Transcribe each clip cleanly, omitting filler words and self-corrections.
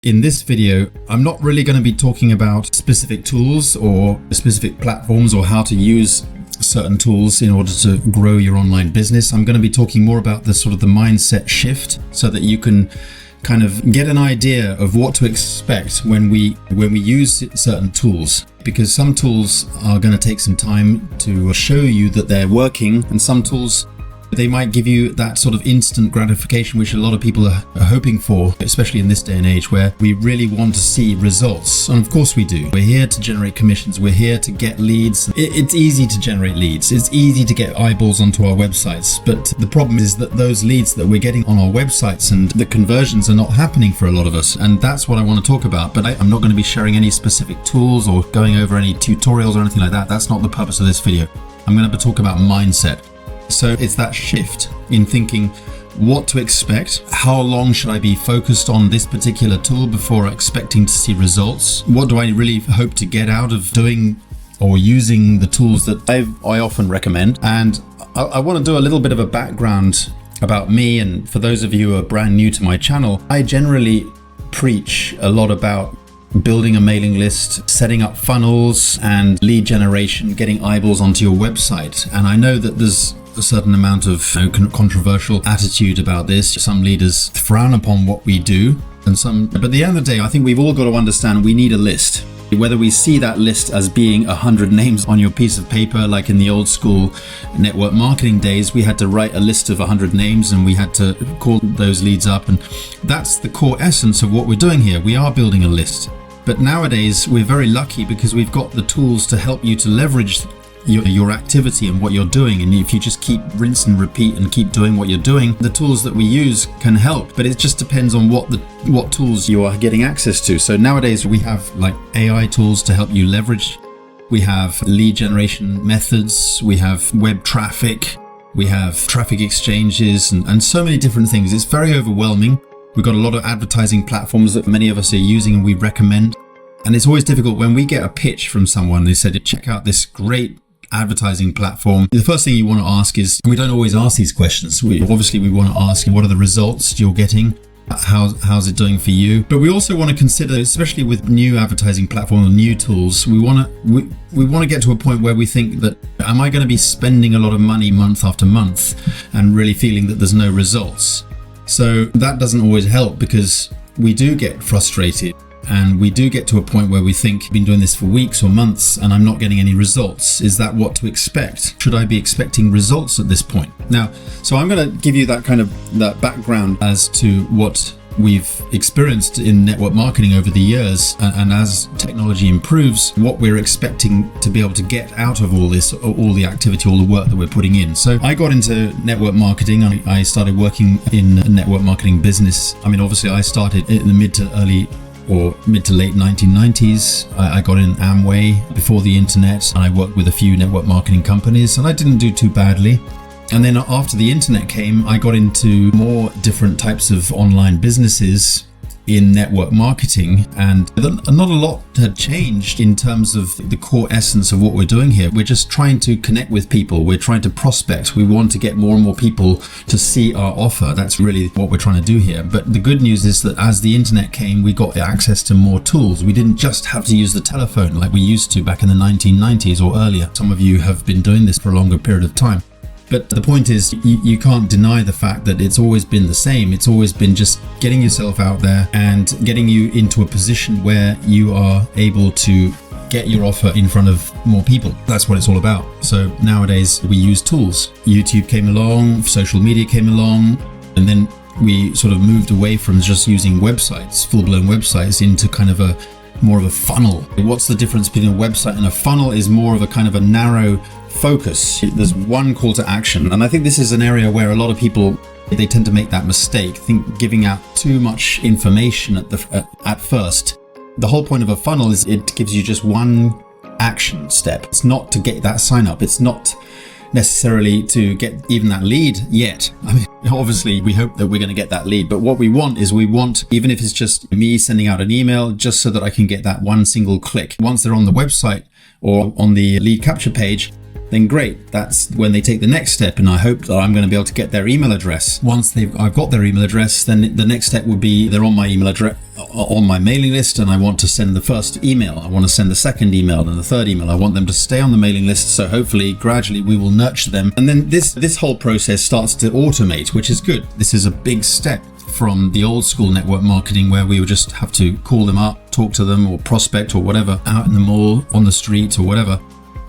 In this video, I'm not really going to be talking about specific tools or specific platforms or how to use certain tools in order to grow your online business. I'm going to be talking more about the mindset shift so that you can kind of get an idea of what to expect when we use certain tools, because some tools are going to take some time to show you that they're working, and some tools, they might give you that sort of instant gratification which a lot of people are hoping for, especially in this day and age where we really want to see results. And of course we do. We're here to generate commissions. We're here to get leads. It's easy to generate leads. It's easy to get eyeballs onto our websites. But the problem is that those leads that we're getting on our websites and the conversions are not happening for a lot of us. And that's what I want to talk about. But I'm not going to be sharing any specific tools or going over any tutorials or anything like that. That's not the purpose of this video. I'm going to talk about mindset. So it's that shift in thinking what to expect. How long should I be focused on this particular tool before expecting to see results? What do I really hope to get out of doing or using the tools that I often recommend? And I want to do a little bit of a background about me. And for those of you who are brand new to my channel, I generally preach a lot about building a mailing list, setting up funnels and lead generation, getting eyeballs onto your website. And I know that there's a certain amount of controversial attitude about this. Some leaders frown upon what we do, but at the end of the day, I think we've all got to understand we need a list. Whether we see that list as being 100 names on your piece of paper, like in the old school network marketing days, we had to write a list of 100 names and we had to call those leads up. And that's the core essence of what we're doing here. We are building a list. But nowadays, we're very lucky because we've got the tools to help you to leverage your activity and what you're doing. And if you just keep rinse and repeat and keep doing what you're doing, the tools that we use can help, but it just depends on what tools you are getting access to. So nowadays we have like AI tools to help you leverage. We have lead generation methods. We have web traffic. We have traffic exchanges and so many different things. It's very overwhelming. We've got a lot of advertising platforms that many of us are using and we recommend. And it's always difficult when we get a pitch from someone. They said, check out this great advertising platform. The first thing you want to ask is, we don't always ask these questions. We want to ask, what are the results you're getting? How's it doing for you? But we also want to consider, especially with new advertising platforms and new tools, we want to get to a point where we think that, am I going to be spending a lot of money month after month and really feeling that there's no results? So that doesn't always help, because we do get frustrated. And we do get to a point where we think, I've been doing this for weeks or months and I'm not getting any results. Is that what to expect? Should I be expecting results at this point? Now, so I'm going to give you that background as to what we've experienced in network marketing over the years. And as technology improves, what we're expecting to be able to get out of all this, all the activity, all the work that we're putting in. So I got into network marketing. I started working in a network marketing business. I mean, obviously I started in the mid to late 1990s. I got in Amway before the internet, and I worked with a few network marketing companies, and I didn't do too badly. And then after the internet came, I got into more different types of online businesses in network marketing, and not a lot had changed in terms of the core essence of what we're doing here. We're just trying to connect with people. We're trying to prospect. We want to get more and more people to see our offer. That's really what we're trying to do here. But the good news is that as the internet came, we got access to more tools. We didn't just have to use the telephone like we used to back in the 1990s or earlier. Some of you have been doing this for a longer period of time. But the point is, you can't deny the fact that it's always been the same. It's always been just getting yourself out there and getting you into a position where you are able to get your offer in front of more people. That's what it's all about. So nowadays we use tools. YouTube came along, social media came along, and then we sort of moved away from just using websites, full-blown websites, into kind of more of a funnel. What's the difference between a website and a funnel? Is more of a kind of a narrow focus. There's one call to action. And I think this is an area where a lot of people, they tend to make that mistake, think giving out too much information at first. The whole point of a funnel is it gives you just one action step. It's not to get that sign up. It's not necessarily to get even that lead yet. I mean, obviously we hope that we're going to get that lead, but what we want, even if it's just me sending out an email, just so that I can get that one single click. Once they're on the website or on the lead capture page, then great. That's when they take the next step, and I hope that I'm going to be able to get their email address. Once I've got their email address, then the next step would be they're on my email address, on my mailing list, and I want to send the first email. I want to send the second email and the third email. I want them to stay on the mailing list, so hopefully gradually we will nurture them. And then this whole process starts to automate, which is good. This is a big step from the old school network marketing where we would just have to call them up, talk to them, or prospect or whatever, out in the mall, on the street or whatever.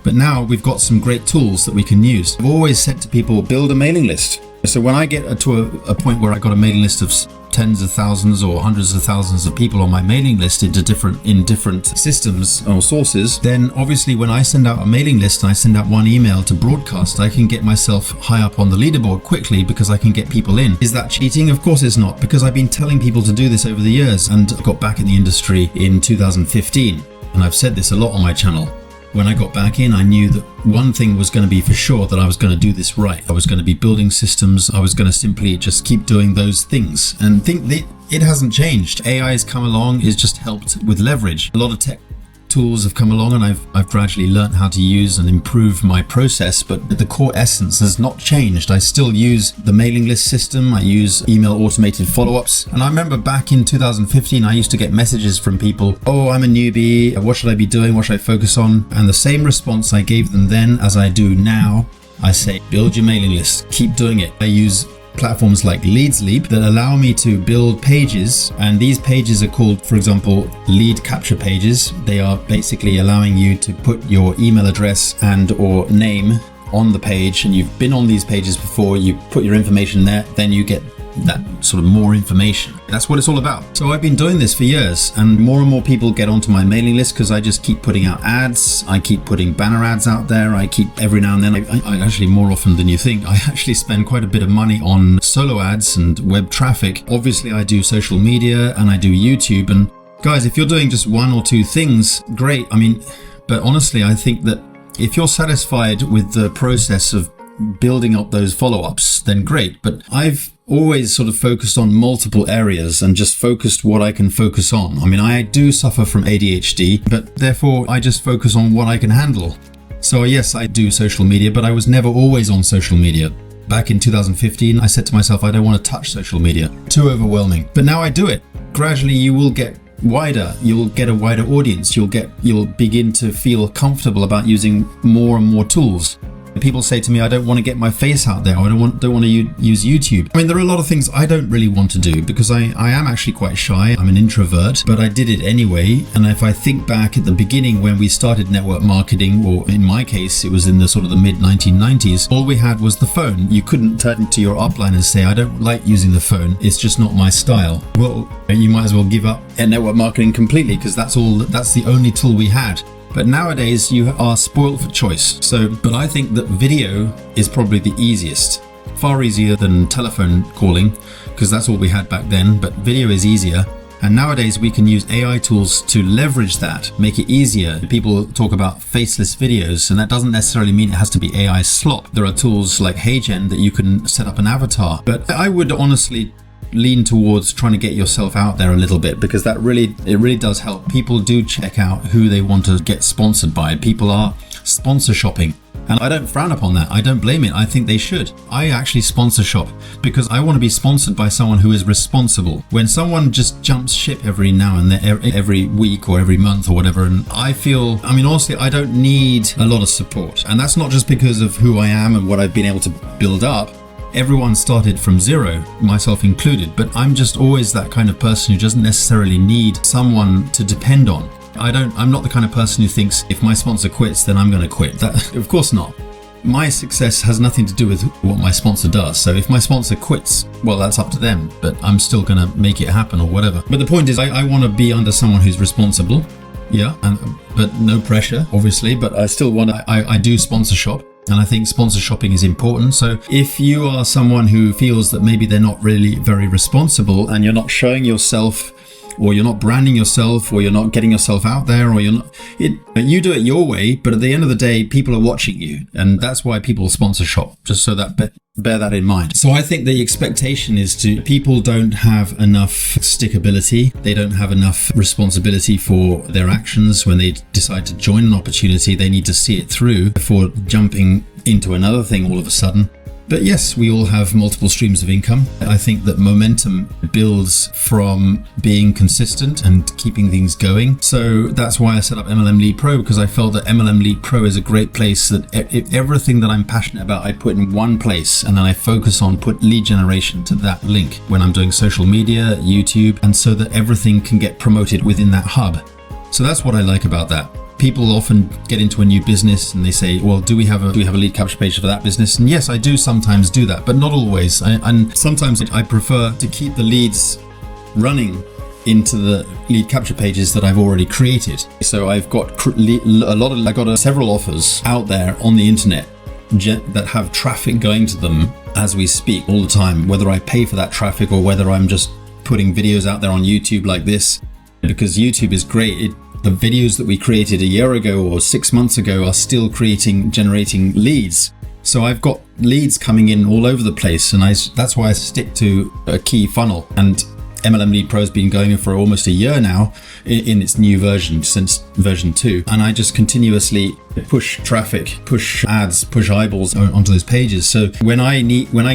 But now we've got some great tools that we can use. I've always said to people, build a mailing list. So when I get to a point where I got a mailing list of tens of thousands or hundreds of thousands of people on my mailing list in different systems or sources, then obviously when I send out a mailing list and I send out one email to broadcast, I can get myself high up on the leaderboard quickly because I can get people in. Is that cheating? Of course it's not, because I've been telling people to do this over the years, and I got back in the industry in 2015, and I've said this a lot on my channel. When I got back in, I knew that one thing was going to be for sure, that I was going to do this right. I was going to be building systems. I was going to simply just keep doing those things, and think that it hasn't changed. AI has come along, it's just helped with leverage. A lot of tech tools have come along, and I've gradually learned how to use and improve my process, but the core essence has not changed. I still use the mailing list system. I use email automated follow-ups. And I remember back in 2015, I used to get messages from people, oh, I'm a newbie, what should I be doing, what should I focus on? And the same response I gave them then as I do now, I say, build your mailing list, keep doing it. I use platforms like Lead that allow me to build pages, and these pages are called, for example, lead capture pages. They are basically allowing you to put your email address and or name on the page, and you've been on these pages before, you put your information there, then you get that sort of more information. That's what it's all about. So I've been doing this for years, and more people get onto my mailing list because I just keep putting out ads. I keep putting banner ads out there. I keep every now and then, I actually, more often than you think, I actually spend quite a bit of money on solo ads and web traffic. Obviously I do social media and I do YouTube, and guys, if you're doing just one or two things, great. I mean, but honestly, I think that if you're satisfied with the process of building up those follow-ups, then great. But I've always sort of focused on multiple areas and just focused what I can focus on. I mean, I do suffer from ADHD, but therefore I just focus on what I can handle. So yes, I do social media, but I was never always on social media. Back in 2015, I said to myself, I don't want to touch social media. Too overwhelming. But now I do it. Gradually, you will get wider. You'll get a wider audience. You'll begin to feel comfortable about using more and more tools. People say to me, I don't want to get my face out there. I don't want to use YouTube. I mean, there are a lot of things I don't really want to do because I am actually quite shy. I'm an introvert, but I did it anyway. And if I think back at the beginning when we started network marketing, or in my case, it was in the sort of the mid 1990s, all we had was the phone. You couldn't turn to your upline and say, I don't like using the phone. It's just not my style. Well, you might as well give up at network marketing completely because that's the only tool we had. But nowadays you are spoiled for choice. But I think that video is probably the easiest, far easier than telephone calling, because that's all we had back then, but video is easier. And nowadays we can use AI tools to leverage that, make it easier. People talk about faceless videos, and that doesn't necessarily mean it has to be AI slop. There are tools like HeyGen that you can set up an avatar. But I would honestly lean towards trying to get yourself out there a little bit, because it really does help. People do check out who they want to get sponsored by. People are sponsor shopping, and I don't frown upon that. I don't blame it. I think they should. I actually sponsor shop because I want to be sponsored by someone who is responsible. When someone just jumps ship every now and then, every week or every month or whatever, and I feel, I mean, honestly, I don't need a lot of support. And that's not just because of who I am and what I've been able to build up. Everyone started from zero, myself included, but I'm just always that kind of person who doesn't necessarily need someone to depend on. I'm not the kind of person who thinks if my sponsor quits, then I'm going to quit. That, of course not. My success has nothing to do with what my sponsor does. So if my sponsor quits, well, that's up to them, but I'm still going to make it happen or whatever. But the point is, I want to be under someone who's responsible. Yeah, but no pressure, obviously, but I still want to, I do sponsor shop. And I think sponsor shopping is important. So if you are someone who feels that maybe they're not really very responsible and you're not showing yourself or you're not branding yourself, or you're not getting yourself out there, or you do it your way, but at the end of the day, people are watching you. And that's why people sponsor shop, just so that bear that in mind. So I think the expectation is people don't have enough stickability. They don't have enough responsibility for their actions. When they decide to join an opportunity, they need to see it through before jumping into another thing all of a sudden. But yes, we all have multiple streams of income. I think that momentum builds from being consistent and keeping things going. So that's why I set up MLM Lead Pro, because I felt that MLM Lead Pro is a great place that everything that I'm passionate about, I put in one place, and then I focus on put lead generation to that link when I'm doing social media, YouTube, and so that everything can get promoted within that hub. So that's what I like about that. People often get into a new business and they say, well, do we have a lead capture page for that business? And yes, I do sometimes do that, but not always. And sometimes I prefer to keep the leads running into the lead capture pages that I've already created. So I've got several offers out there on the internet that have traffic going to them as we speak all the time, whether I pay for that traffic or whether I'm just putting videos out there on YouTube like this, because YouTube is great. The videos that we created a year ago or 6 months ago are still generating leads. So I've got leads coming in all over the place, and that's why I stick to a key funnel. And MLM Lead Pro has been going for almost a year now in its new version, since version 2. And I just continuously push traffic, push ads, push eyeballs onto those pages. So when I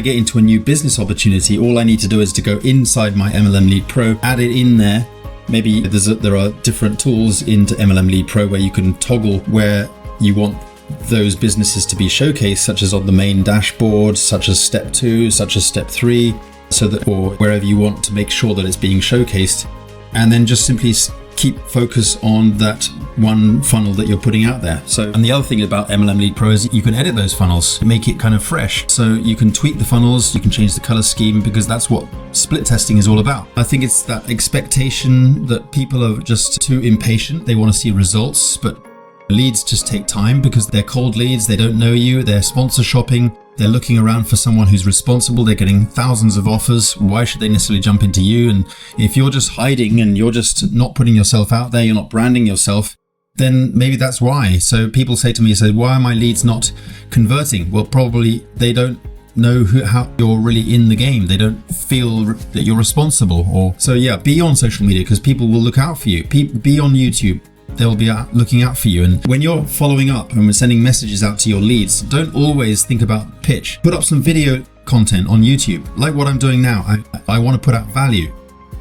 get into a new business opportunity, all I need to do is to go inside my MLM Lead Pro, add it in there. Maybe there are different tools into MLM Lead Pro where you can toggle where you want those businesses to be showcased, such as on the main dashboard, such as step 2, such as step 3, so that, or wherever you want to make sure that it's being showcased, and then just simply keep focus on that one funnel that you're putting out there. So, and the other thing about MLM Lead Pro is you can edit those funnels, make it kind of fresh. So you can tweak the funnels, you can change the color scheme, because that's what split testing is all about. I think it's that expectation that people are just too impatient. They want to see results, but leads just take time because they're cold leads. They don't know you. They're sponsor shopping. They're looking around for someone who's responsible. They're getting thousands of offers. Why should they necessarily jump into you? And if you're just hiding and you're just not putting yourself out there, you're not branding yourself, then maybe that's why. So people say to me, why are my leads not converting? Well, probably they don't know how you're really in the game. They don't feel that you're responsible. So yeah, be on social media because people will look out for you. Be on YouTube. They'll be looking out for you. And when you're following up and sending messages out to your leads, don't always think about pitch. Put up some video content on YouTube, like what I'm doing now. I want to put out value.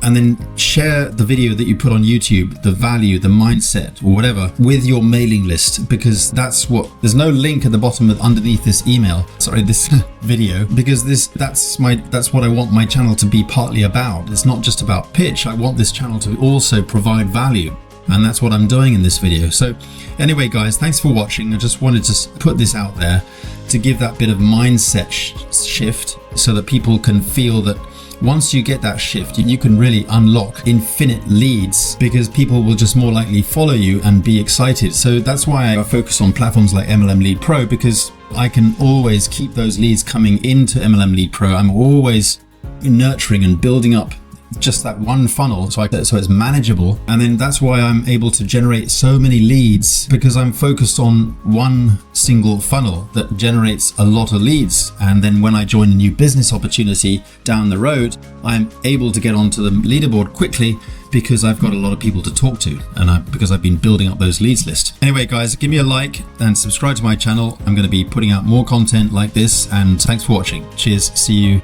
And then share the video that you put on YouTube, the value, the mindset, or whatever, with your mailing list, because there's no link at the bottom underneath this this video, because that's what I want my channel to be partly about. It's not just about pitch. I want this channel to also provide value. And that's what I'm doing in this video. So anyway, guys, thanks for watching. I just wanted to put this out there to give that bit of mindset shift so that people can feel that once you get that shift, you can really unlock infinite leads, because people will just more likely follow you and be excited. So that's why I focus on platforms like MLM Lead Pro, because I can always keep those leads coming into MLM Lead Pro. I'm always nurturing and building up just that one funnel so it's manageable. And then that's why I'm able to generate so many leads, because I'm focused on one single funnel that generates a lot of leads. And then when I join a new business opportunity down the road, I'm able to get onto the leaderboard quickly because I've got a lot of people to talk to, and because I've been building up those leads list. Anyway, guys, give me a like and subscribe to my channel. I'm going to be putting out more content like this, and thanks for watching. Cheers. See you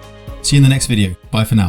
in the next video. Bye for now.